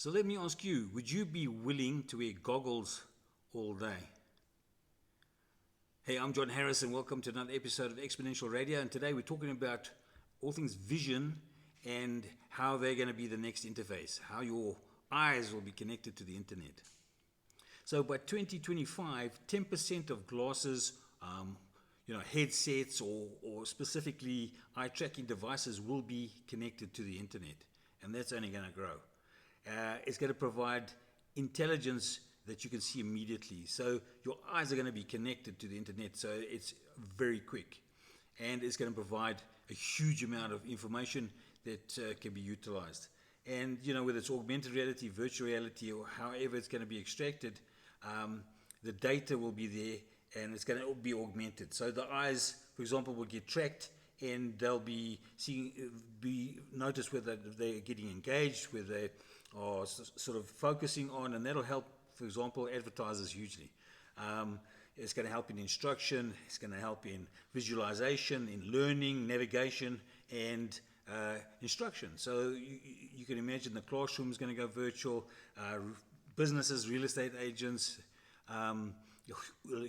So let me ask you, would you be willing to wear goggles all day? Hey, I'm John Harris and welcome to another episode of Exponential Radio, and today we're talking about all things vision and how they're going to be the next interface, how your eyes will be connected to the internet. So by 2025, 10% of glasses, headsets or specifically eye tracking devices will be connected to the internet, and that's only going to grow. It's going to provide intelligence that you can see immediately. So your eyes are going to be connected to the internet, so it's very quick. And it's going to provide a huge amount of information that can be utilized. And, whether it's augmented reality, virtual reality, or however it's going to be extracted, the data will be there and it's going to be augmented. So the eyes, for example, will get tracked and they'll be notice whether they're getting engaged, whether they are sort of focusing on, and that'll help, for example, advertisers hugely. It's going to help in instruction, it's going to help in visualization, in learning, navigation, and instruction. So you can imagine the classroom is going to go virtual, businesses, real estate agents, a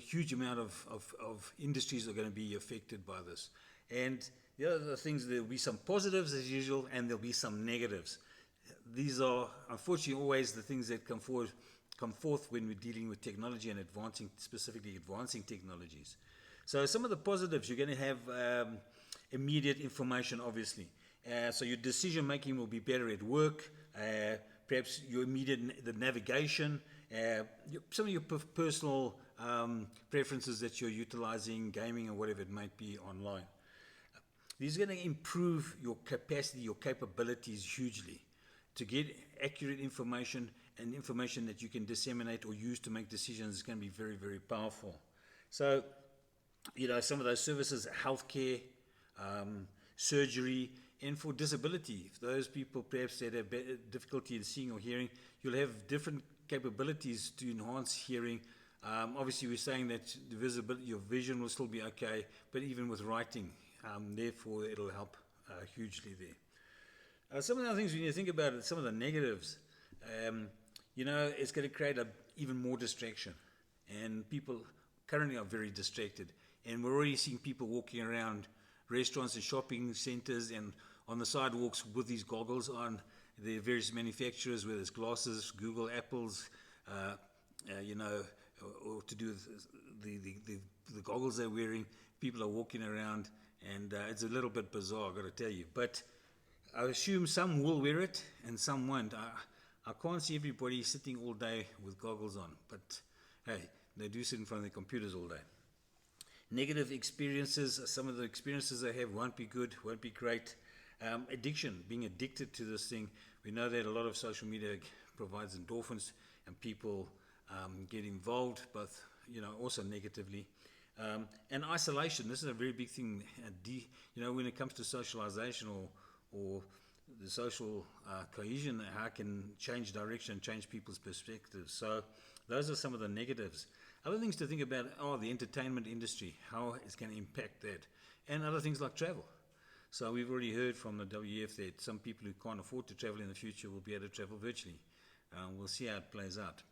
huge amount of industries are going to be affected by this. And the other things, there'll be some positives as usual, and there'll be some negatives. These are unfortunately always the things that come forth when we're dealing with technology and specifically advancing technologies. So some of the positives, you're going to have immediate information, obviously. So your decision making will be better at work. Perhaps your the navigation, some of your personal preferences that you're utilizing, gaming or whatever it might be online. These are going to improve your capacity, your capabilities hugely to get accurate information, and information that you can disseminate or use to make decisions is going to be very, very powerful. So, some of those services, healthcare, surgery, and for disability, if those people perhaps that have difficulty in seeing or hearing, you'll have different capabilities to enhance hearing. Obviously, we're saying that the visibility, your vision will still be okay, but even with writing, therefore, it'll help hugely there. Some of the other things when you think about it, some of the negatives, it's going to create even more distraction. And people currently are very distracted. And we're already seeing people walking around restaurants and shopping centers and on the sidewalks with these goggles on. There are various manufacturers, whether it's glasses, Google, Apple's, or to do with the goggles they're wearing. People are walking around, and it's a little bit bizarre, I've got to tell you. But I assume some will wear it and some won't. I can't see everybody sitting all day with goggles on, but hey, they do sit in front of their computers all day. Negative experiences, some of the experiences they have won't be good, won't be great. Addiction, being addicted to this thing. We know that a lot of social media provides endorphins and people get involved, both, also negatively. And isolation, this is a very big thing. When it comes to socialization or the social cohesion, how it can change direction, change people's perspectives. So those are some of the negatives. Other things to think about are the entertainment industry, how it's going to impact that, and other things like travel. So we've already heard from the WF that some people who can't afford to travel in the future will be able to travel virtually. We'll see how it plays out.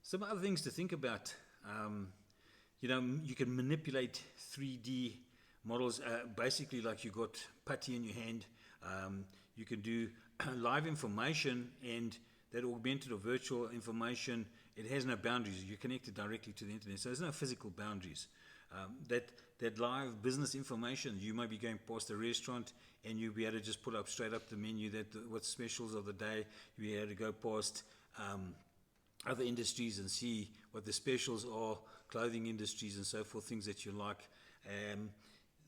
Some other things to think about, you can manipulate 3D models, basically like you got putty in your hand. You can do live information, and that augmented or virtual information, it has no boundaries. You're connected directly to the internet, so there's no physical boundaries. That live business information, you might be going past a restaurant and you'll be able to just put up straight up the menu what specials of the day. You'll be able to go past other industries and see what the specials are, clothing industries and so forth, things that you like.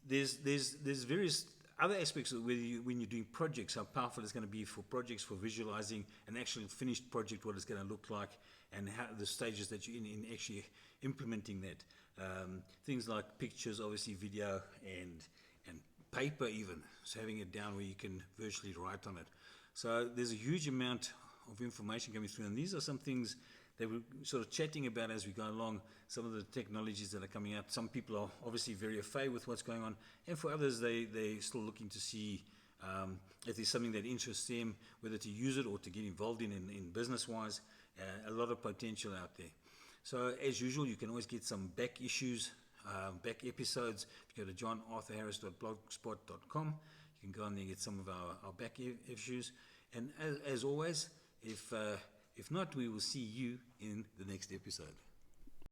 There's various other aspects of when you're doing projects, how powerful it's going to be for projects, for visualizing an actual finished project, what it's going to look like, and how the stages that you're in actually implementing that. Things like pictures, obviously video, and paper even, so having it down where you can virtually write on it. So there's a huge amount of information coming through, and these are some things that we're sort of chatting about as we go along, some of the technologies that are coming out. Some people are obviously very afraid with what's going on, and for others, they're still looking to see If there's something that interests them, whether to use it or to get involved in business-wise, a lot of potential out there. So as usual, you can always get some back issues, back episodes. If you go to johnarthurharris.blogspot.com, you can go on there and get some of our back issues. And as always, if not, we will see you in the next episode.